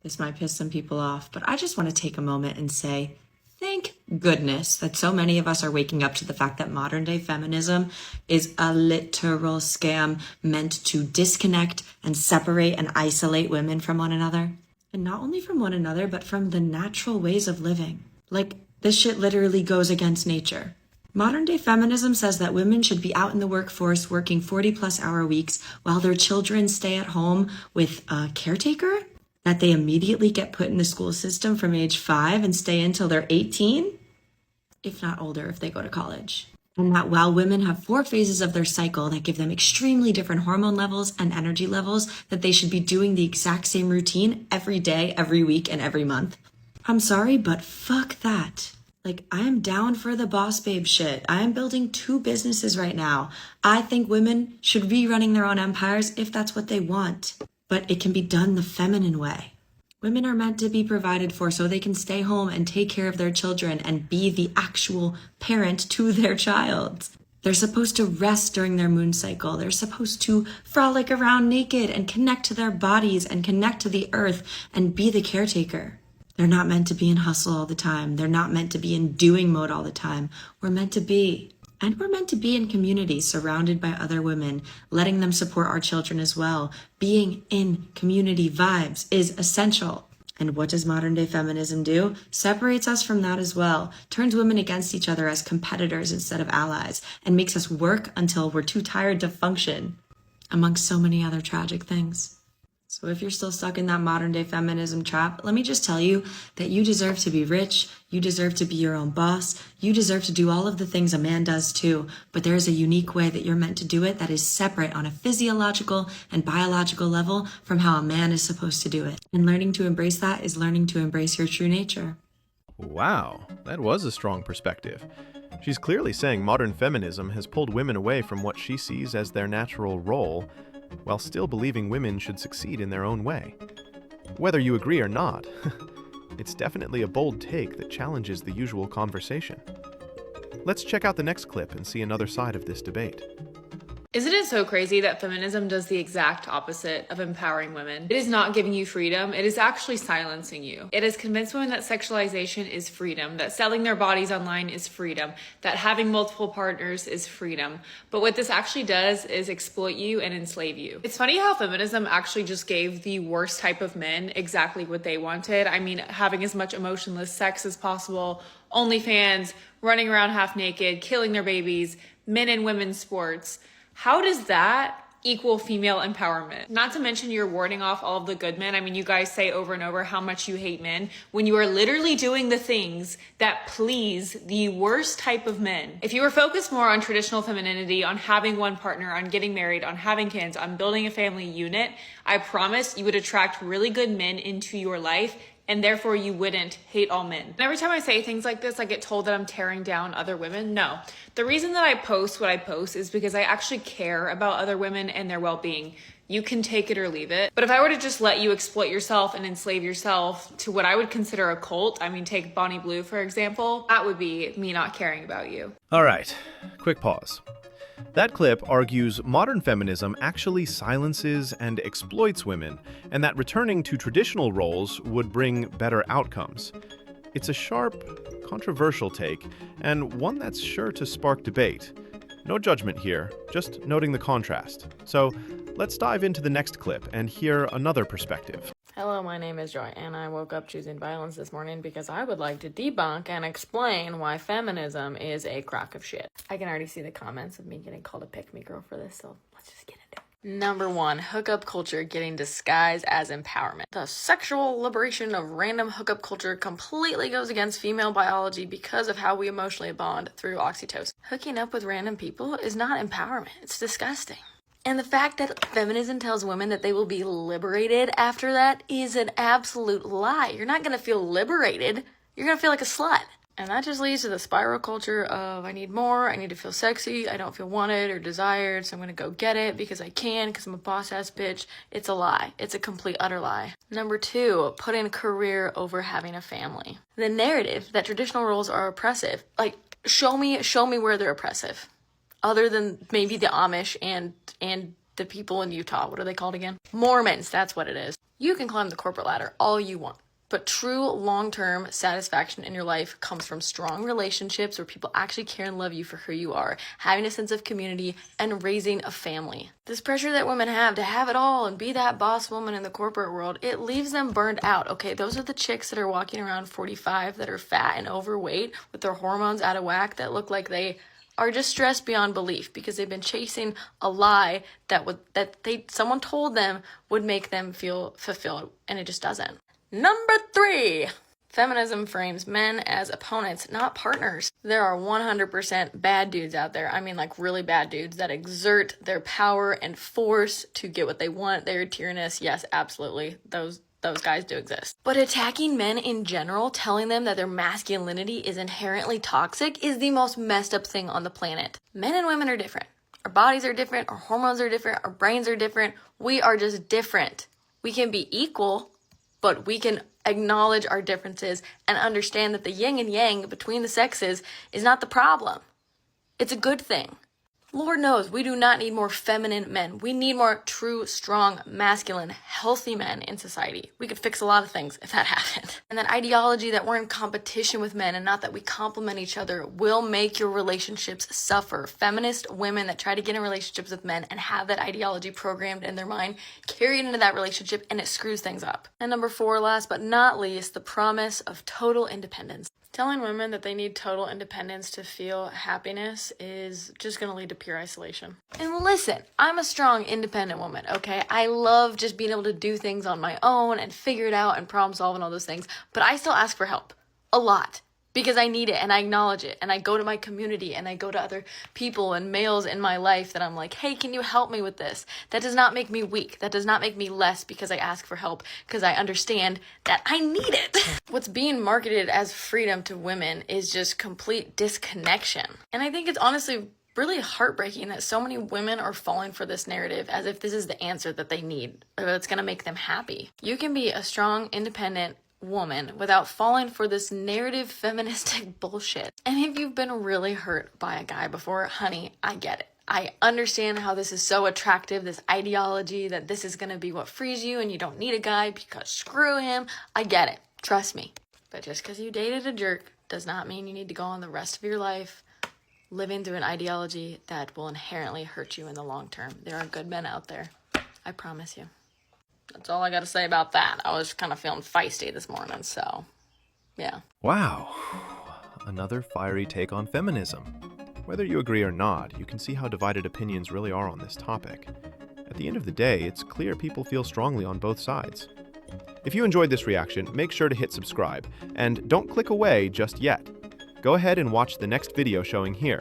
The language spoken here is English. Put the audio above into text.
This might piss some people off, but I just want to take a moment and say, thank goodness that so many of us are waking up to the fact that modern day feminism is a literal scam meant to disconnect and separate and isolate women from one another. And not only from one another, but from the natural ways of living. Like, this shit literally goes against nature. Modern day feminism says that women should be out in the workforce working 40+ hour weeks while their children stay at home with a caretaker, that they immediately get put in the school system from age 5 and stay until they're 18, if not older if they go to college. And that while women have 4 phases of their cycle that give them extremely different hormone levels and energy levels, that they should be doing the exact same routine every day, every week, and every month. I'm sorry, but fuck that. Like, I am down for the boss babe shit. I am building 2 businesses right now. I think women should be running their own empires if that's what they want. But it can be done the feminine way. Women are meant to be provided for so they can stay home and take care of their children and be the actual parent to their child. They're supposed to rest during their moon cycle. They're supposed to frolic around naked and connect to their bodies and connect to the earth and be the caretaker. They're not meant to be in hustle all the time. They're not meant to be in doing mode all the time. We're meant to be. And we're meant to be in community, surrounded by other women, letting them support our children as well. Being in community vibes is essential. And what does modern day feminism do? Separates us from that as well, turns women against each other as competitors instead of allies, and makes us work until we're too tired to function, amongst so many other tragic things. So if you're still stuck in that modern day feminism trap, let me just tell you that you deserve to be rich, you deserve to be your own boss, you deserve to do all of the things a man does too, but there is a unique way that you're meant to do it that is separate on a physiological and biological level from how a man is supposed to do it. And learning to embrace that is learning to embrace your true nature. Wow, that was a strong perspective. She's clearly saying modern feminism has pulled women away from what she sees as their natural role, while still believing women should succeed in their own way. Whether you agree or not, it's definitely a bold take that challenges the usual conversation. Let's check out the next clip and see another side of this debate. Isn't it so crazy that feminism does the exact opposite of empowering women? It is not giving you freedom, it is actually silencing you. It has convinced women that sexualization is freedom, that selling their bodies online is freedom, that having multiple partners is freedom. But what this actually does is exploit you and enslave you. It's funny how feminism actually just gave the worst type of men exactly what they wanted. I mean, having as much emotionless sex as possible, OnlyFans, running around half naked, killing their babies, men and women's sports. How does that equal female empowerment? Not to mention you're warding off all of the good men. I mean, you guys say over and over how much you hate men when you are literally doing the things that please the worst type of men. If you were focused more on traditional femininity, on having one partner, on getting married, on having kids, on building a family unit, I promise you would attract really good men into your life, and therefore you wouldn't hate all men. And every time I say things like this, I get told that I'm tearing down other women. No, the reason that I post what I post is because I actually care about other women and their well-being. You can take it or leave it. But if I were to just let you exploit yourself and enslave yourself to what I would consider a cult, I mean, take Bonnie Blue, for example, that would be me not caring about you. All right, quick pause. That clip argues modern feminism actually silences and exploits women, and that returning to traditional roles would bring better outcomes. It's a sharp, controversial take, and one that's sure to spark debate. No judgment here, just noting the contrast. So let's dive into the next clip and hear another perspective. Hello, my name is Joy, and I woke up choosing violence this morning because I would like to debunk and explain why feminism is a crock of shit. I can already see the comments of me getting called a pick-me-girl for this, so let's just get into it. Number 1, hookup culture getting disguised as empowerment. The sexual liberation of random hookup culture completely goes against female biology because of how we emotionally bond through oxytocin. Hooking up with random people is not empowerment. It's disgusting. And the fact that feminism tells women that they will be liberated after that is an absolute lie. You're not going to feel liberated. You're going to feel like a slut. And that just leads to the spiral culture of I need more, I need to feel sexy, I don't feel wanted or desired, so I'm going to go get it because I can, because I'm a boss-ass bitch. It's a lie. It's a complete, utter lie. Number 2, putting a career over having a family. The narrative that traditional roles are oppressive. Like, show me where they're oppressive. Other than maybe the Amish and the people in Utah. What are they called again? Mormons, that's what it is. You can climb the corporate ladder all you want. But true long-term satisfaction in your life comes from strong relationships where people actually care and love you for who you are, having a sense of community, and raising a family. This pressure that women have to have it all and be that boss woman in the corporate world, it leaves them burned out, okay? Those are the chicks that are walking around 45 that are fat and overweight with their hormones out of whack that look like they are just stressed beyond belief because they've been chasing a lie someone told them would make them feel fulfilled, and it just doesn't. Number 3, feminism frames men as opponents, not partners. There are 100% bad dudes out there. I mean, like really bad dudes that exert their power and force to get what they want. They're tyrannous. Yes, absolutely. Those guys do exist. But attacking men in general, telling them that their masculinity is inherently toxic, is the most messed up thing on the planet. Men and women are different. Our bodies are different. Our hormones are different. Our brains are different. We are just different. We can be equal, but we can acknowledge our differences and understand that the yin and yang between the sexes is not the problem. It's a good thing. Lord knows we do not need more feminine men. We need more true, strong, masculine, healthy men in society. We could fix a lot of things if that happened. And that ideology that we're in competition with men and not that we complement each other will make your relationships suffer. Feminist women that try to get in relationships with men and have that ideology programmed in their mind carry it into that relationship, and it screws things up. And number 4, last but not least, the promise of total independence. Telling women that they need total independence to feel happiness is just going to lead to pure isolation. And listen, I'm a strong, independent woman, okay? I love just being able to do things on my own and figure it out and problem solve and all those things. But I still ask for help. A lot. Because I need it and I acknowledge it. And I go to my community and I go to other people and males in my life that I'm like, hey, can you help me with this? That does not make me weak. That does not make me less because I ask for help, because I understand that I need it. What's being marketed as freedom to women is just complete disconnection. And I think it's honestly really heartbreaking that so many women are falling for this narrative as if this is the answer that they need or that's going to make them happy. You can be a strong, independent woman without falling for this narrative feministic bullshit. And if you've been really hurt by a guy before, honey, I get it. I understand how this is so attractive, this ideology that this is going to be what frees you and you don't need a guy because screw him. I get it. Trust me. But just because you dated a jerk does not mean you need to go on the rest of your life living through an ideology that will inherently hurt you in the long term. There are good men out there. I promise you. That's all I got to say about that. I was kind of feeling feisty this morning, so yeah. Wow. Another fiery take on feminism. Whether you agree or not, you can see how divided opinions really are on this topic. At the end of the day, it's clear people feel strongly on both sides. If you enjoyed this reaction, make sure to hit subscribe, and don't click away just yet. Go ahead and watch the next video showing here.